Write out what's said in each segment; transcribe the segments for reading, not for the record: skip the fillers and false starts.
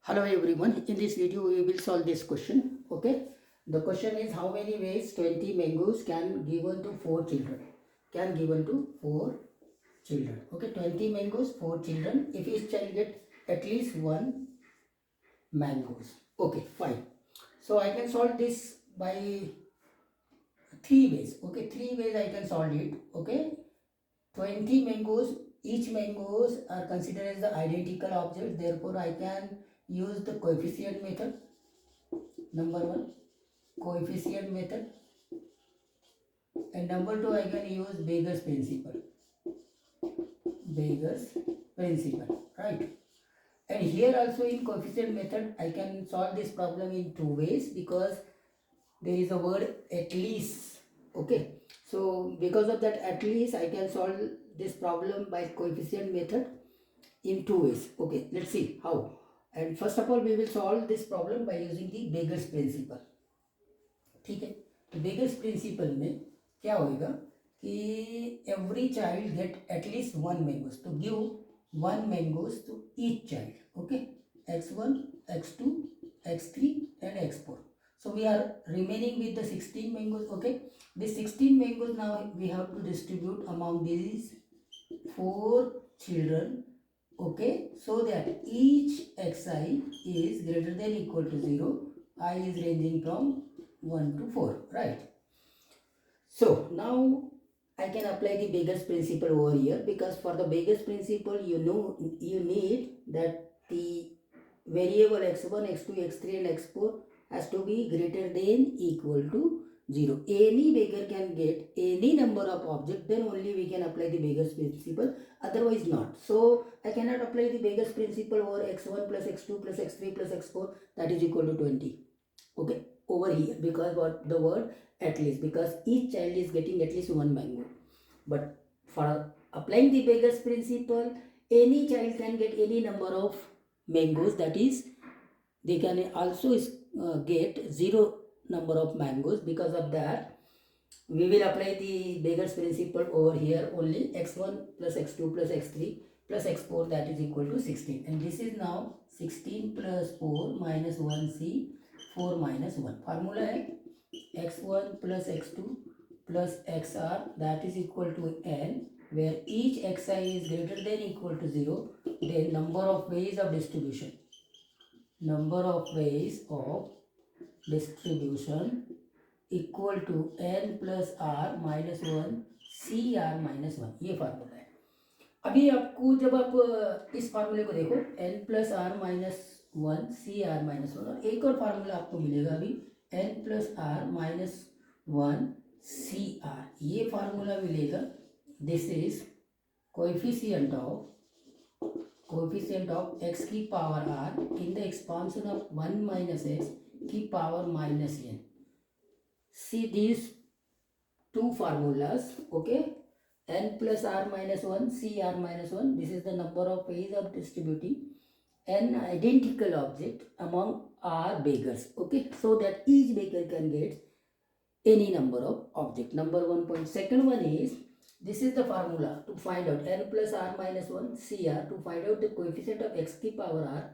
Hello everyone, in this video we will solve this question. Okay, the question is how many ways 20 mangoes can given to 4 children? Can given to 4 children. Okay, 20 mangoes, 4 children. If each child get at least 1 mangoes. Okay, fine. So I can solve this by 3 ways. Okay, 3 ways I can solve it. Okay, 20 mangoes, each mangoes are considered as the identical objects. Therefore, I can use the coefficient method. Number 1, coefficient method. And number 2, I can use Beggars principle. Beggars principle, right? And here also in coefficient method, I can solve this problem in 2 ways because there is a word at least. Okay, so because of that at least, I can solve this problem by coefficient method in 2 ways. Okay, let's see how. And first of all, we will solve this problem by using the Beggars principle. ठीक है, तो beggars principal में क्या होगा कि every child get at least 1 mangoes, तो give 1 mangoes to each child. Okay, x1, x2, x3 and x4. So we are remaining with the 16 mangoes. Okay, this 16 mangoes now we have to distribute among these 4 children. Okay, so that each xi is greater than equal to 0. I is ranging from 1 to 4, right? So now I can apply the Beggars principle over here, because for the Beggars principle you know you need that the variable x1, x2, x3 and x4 has to be greater than equal to 0. Any beggar can get any number of objects, then only we can apply the Beggars principle, otherwise not. So I cannot apply the Beggars principle over x1 plus x2 plus x3 plus x4, that is equal to 20. Okay, over here, because what the word at least, because each child is getting at least 1 mango. But for applying the Beggars principle, any child can get any number of mangoes, that is they can also get 0 number of mangoes. Because of that, we will apply the Beggars principle over here only. X1 plus x2 plus x3 plus x4, that is equal to 16. And this is now 16 plus 4 minus 1c 4 minus 1. Formula है x1 plus x2 plus xr, that is equal to n, where each xi is greater than equal to 0. Then number of ways of distribution. Number of ways of distribution equal to n plus are minus 1 C R minus 1. ये formula है. अभी आपको जब आप इस फार्मूले को देखो, n plus are minus 1 C R minus 1, और एक और फार्मूला आपको मिलेगा अभी n plus are minus 1 C r, ये फार्मूला मिलेगा. This is coefficient of x की power r in the expansion of 1 minus x की power minus n. See these 2 formulas. Okay, n plus r minus 1 c r minus 1, this is the number of ways of distributing n identical object among r beggars. Okay, so that each beggar can get any number of object. Number 1 point. Second one is, this is the formula to find out n plus r minus 1 cr, to find out the coefficient of x की power r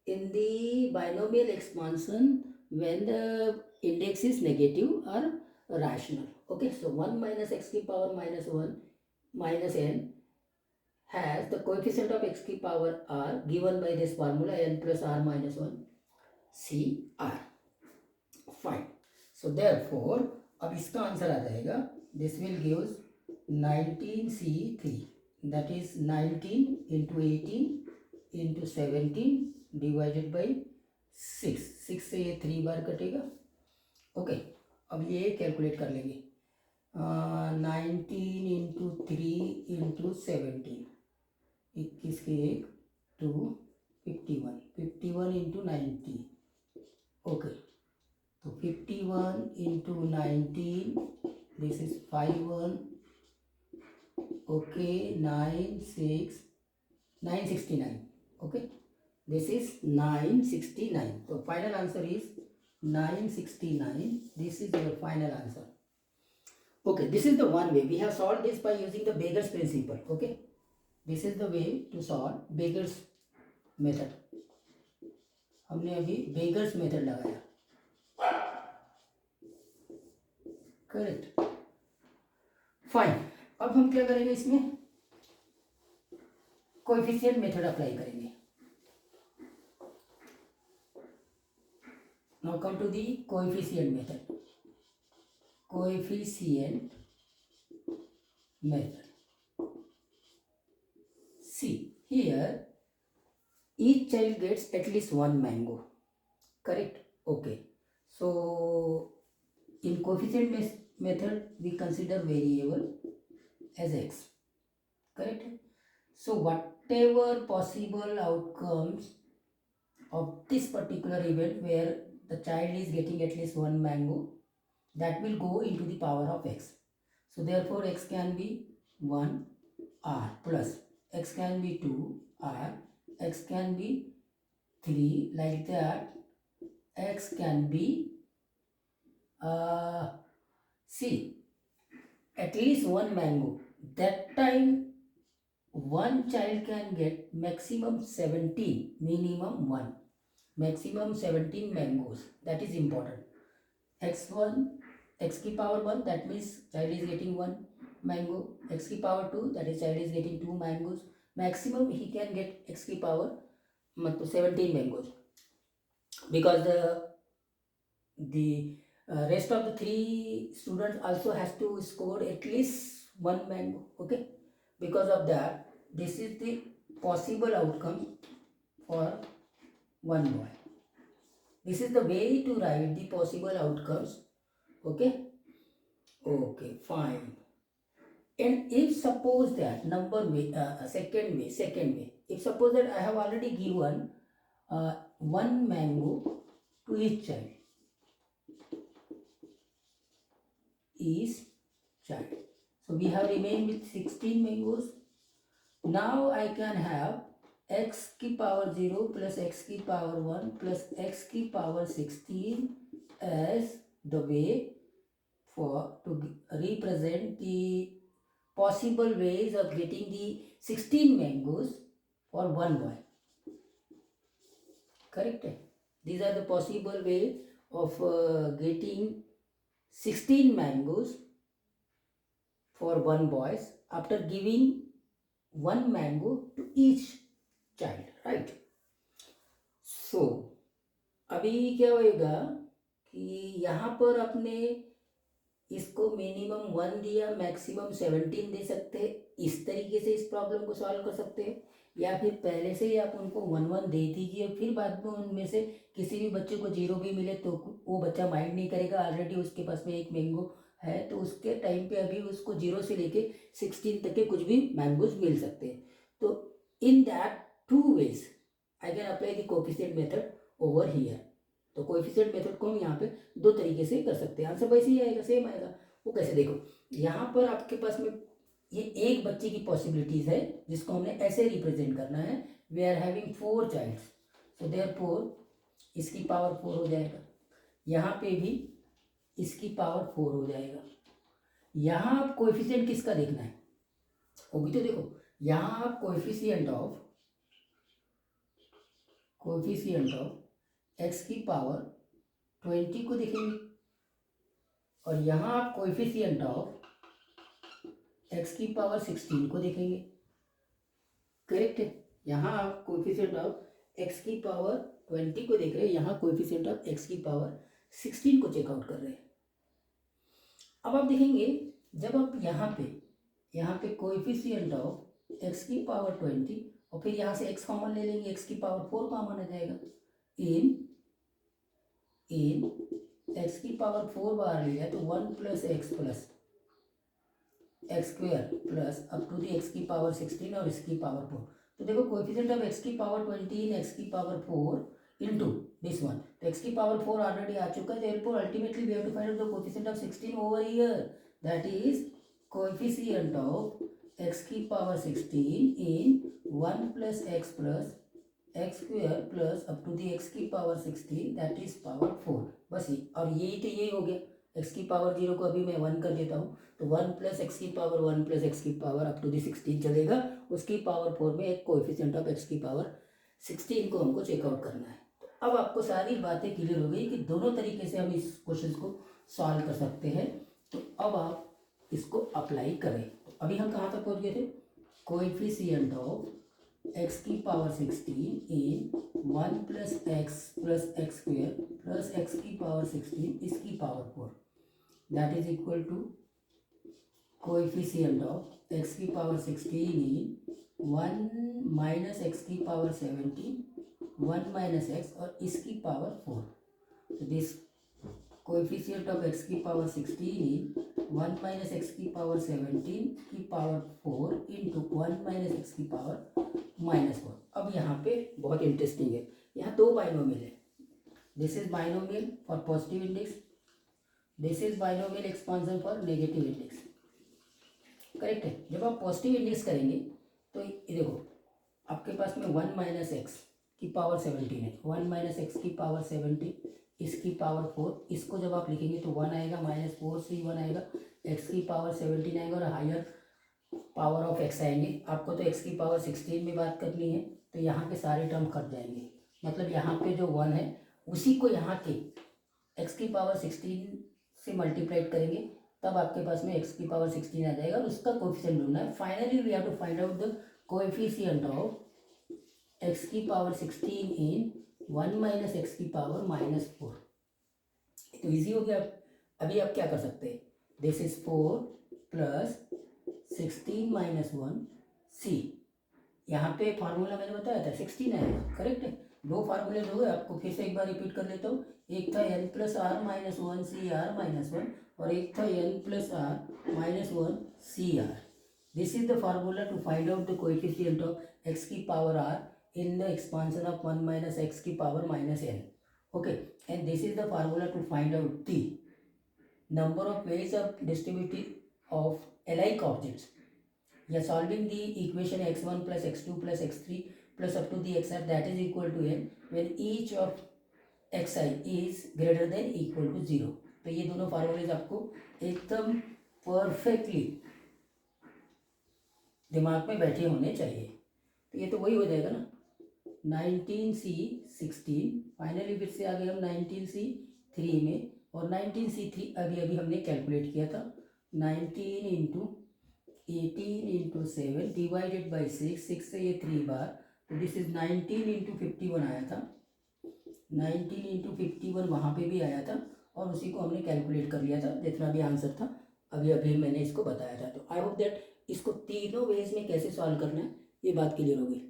in the binomial expansion when the index is negative or rational. Okay, so 1 minus x की power minus 1 minus n has the coefficient of x की power r given by this formula n plus r minus 1 c r. Fine. So therefore अब इसका answer आ जाएगा, this will gives 19c3, that is 19 into 18 into 17 divided by 6. 6 से ये 3 बार कटेगा. Okay, अब ये calculate कर लेंगे. 19 इंटू 3 इंटू 17, 21 के 1 2 51, 51 इंटू 90. ओके, तो 51 into 19, this is 51. Okay, 969. Okay, this is 969. So final answer is 969. This is your final answer. Okay, this is the one way. We have solved this by using the Beggars principle. Okay, this is the way to solve Beggars method. हमने अभी beggars method लगाया, correct, fine. अब हम क्या करेंगे, इसमें coefficient method apply करेंगे। Now come to the coefficient method. Coefficient method, see here each child gets at least one mango, correct? Okay, so in coefficient method we consider variable as x, correct? So whatever possible outcomes of this particular event where the child is getting at least one mango, that will go into the power of x. So therefore x can be 1 r plus x can be 2 r, x can be 3, like that. X can be see at least one mango. That time one child can get maximum 17, minimum 1, maximum 17 mangoes. That is important. x1, x की power 1, that means child is getting 1 mango. X की power 2, that is child is getting 2 mangoes. Maximum he can get x की power मतलब 17 mangoes, because the rest of the 3 students also has to score at least 1 mango. Okay, because of that this is the possible outcome for one boy. This is the way to write the possible outcomes. Okay, okay, fine. And if suppose that number way, second way, if suppose that I have already given 1 mango to each child, so we have remained with 16 mangoes. Now I can have x की power 0 plus x की power 1 plus x की power 16 as the way for to represent the possible ways of getting the 16 mangoes for one boy. Correct? These are the possible way of getting 16 mangoes for one boy after giving one mango to each child, right? So अभी क्या होएगा कि यहाँ पर अपने इसको minimum 1 दिया, maximum 17 दे सकते हैं। इस तरीके से इस प्रॉब्लम को सॉल्व कर सकते हैं, या फिर पहले से ही आप उनको 1 दे दीजिए, फिर बाद में उनमें से किसी भी बच्चे को 0 भी मिले तो वो बच्चा माइंड नहीं करेगा, ऑलरेडी उसके पास में एक मैंगो है, तो उसके टाइम पे अभी उसको 0 से लेके 16 तक के कुछ भी मैंगोज मिल सकते हैं। तो in that 2 ways I can apply the coefficient method over here. तो कोएफिशिएंट मेथड को हम यहाँ पे 2 तरीके से कर सकते हैं। आंसर वैसे ही आएगा, सेम आएगा। वो कैसे, देखो यहाँ पर आपके पास में ये एक बच्चे की पॉसिबिलिटीज है जिसको हमने ऐसे रिप्रेजेंट करना है। We are having 4 childs, so therefore इसकी पावर 4 हो जाएगा, यहाँ पे भी इसकी पावर 4 हो जाएगा। यहाँ आप कोएफिशिएंट किसका देखना है, वो भी तो देखो। यहाँ आप कोएफिशिएंट ऑफ एक्स की पावर 20 को देखेंगे, और यहाँ आप कोएफिशिएंट ऑफ एक्स की पावर 16 को देखेंगे। करेक्ट है, यहाँ आप कोएफिशिएंट ऑफ एक्स की पावर 20 को देख रहे हैं, यहाँ कोएफिशिएंट ऑफ एक्स की पावर 16 को चेकआउट कर रहे हैं। अब आप देखेंगे जब आप यहाँ पे कोएफिशिएंट ऑफ एक्स की पावर 20 और फिर यहाँ से एक्स कॉमन ले लेंगे, एक्स की पावर 4 कॉमन आ जाएगा। इन एक्स की पावर 4 बाहर लिया तो 1 plus x square plus up to the x की पावर 16 और इसकी पावर 4। तो देखो कोएफिशिएंट ऑफ एक्स की पावर 20 इन एक्स की पावर 4 इनटू दिस वन, तो एक्स की पावर 4 ऑलरेडी आ चुका है। Therefore ultimately we have to find out the coefficient of 16 over here, that is coefficient of x की power 16 in 1 plus x square plus up to the x की power 16 that is power 4। बस ये, और यही तो यही हो गया। एक्स की पावर 0 को अभी मैं 1 कर देता हूँ, तो 1 प्लस एक्स की पावर 1 प्लस एक्स की पावर अप टू दी 16 चलेगा। उसकी पावर 4 में एक कोएफिशिएंट ऑफ एक्स की पावर 16 को हमको चेकआउट करना है। अब आपको सारी बातें क्लियर हो गई कि दोनों तरीके से हम इस क्वेश्चन को सॉल्व कर सकते हैं। तो अब आप इसको अप्लाई करें। तो अभी हम कहाँ तक पहुँच गए थे? कोएफिशिएंट ऑफ एक्स की power 16 in 1 plus x square plus x की पावर 16 इसकी power 4 that is equal to coefficient of x की पावर 16 इन 1 माइनस एक्स की पावर 17 1 माइनस एक्स और इसकी पावर 4। तो दिस कोएफिशिएंट ऑफ एक्स की power 16 in 1 minus x की power 17 की पावर 4 इंटू 1 माइनस एक्स की पावर -4। अब यहाँ पे बहुत इंटरेस्टिंग है, यहाँ दो बाइनोमियल है। This is binomial for positive index, this is binomial expansion for negative index. Correct है। जब आप पॉजिटिव इंडेक्स करेंगे तो ये देखो आपके पास में 1 माइनस एक्स की पावर 17 है, 1 माइनस एक्स की पावर 17 इसकी पावर 4, इसको जब आप लिखेंगे तो 1 आएगा, -4 से 1 आएगा, एक्स की पावर 17 आएगा और हायर पावर ऑफ एक्स आएंगे। आपको तो एक्स की पावर 16 में बात करनी है, तो यहाँ के सारे टर्म कट जाएंगे। मतलब यहाँ पे जो 1 है उसी को यहाँ के एक्स की पावर 16 से मल्टीप्लाइड करेंगे, तब आपके पास में एक्स की पावर 16 आ जाएगा और उसका कोएफिशिएंट ढूंढना है। Finally we have to find out the coefficient of x की पावर 16 इन 1 माइनस एक्स की पावर -4। तो इजी हो गया। अभी आप क्या कर सकते हैं? दिस इज 4 प्लस 16 माइनस 1 सी। यहाँ पे फार्मूला मैंने बताया था 16 आएगा। करेक्ट है। दो फार्मूले हो गए, आपको फिर से एक बार रिपीट कर लेता हूँ। एक था n plus are minus 1 C R minus 1 और एक था n plus are minus 1 C R. This is the formula to find out the coefficient of x की power R in the expansion of 1 minus x की power minus n. Okay, and this is the formula to find out the number of ways of distributing of alike objects. We are solving the equation x1 plus x2 plus x3 plus up to the xi that is equal to n when each of xi is greater than equal to 0. तो ये दोनों फार्मूलेज आपको एकदम perfectly दिमाग में बैठे होने चाहिए। तो ये तो वही हो जाएगा ना, 19C 16, फाइनली फिर से आ गए हम 19C 3 में, और 19C 3 अभी हमने कैलकुलेट किया था 19 इंटू 18 इंटू 7 डिवाइडेड बाई 6 से ये 3 बार, तो दिस इज 19 इंटू 51 आया था, 19 इंटू 51 वहाँ पे भी आया था और उसी को हमने कैलकुलेट कर लिया था जितना भी आंसर था अभी मैंने इसको बताया था। तो आई होप दैट इसको तीनों वेज में कैसे सॉल्व करना है ये बात क्लियर हो गई।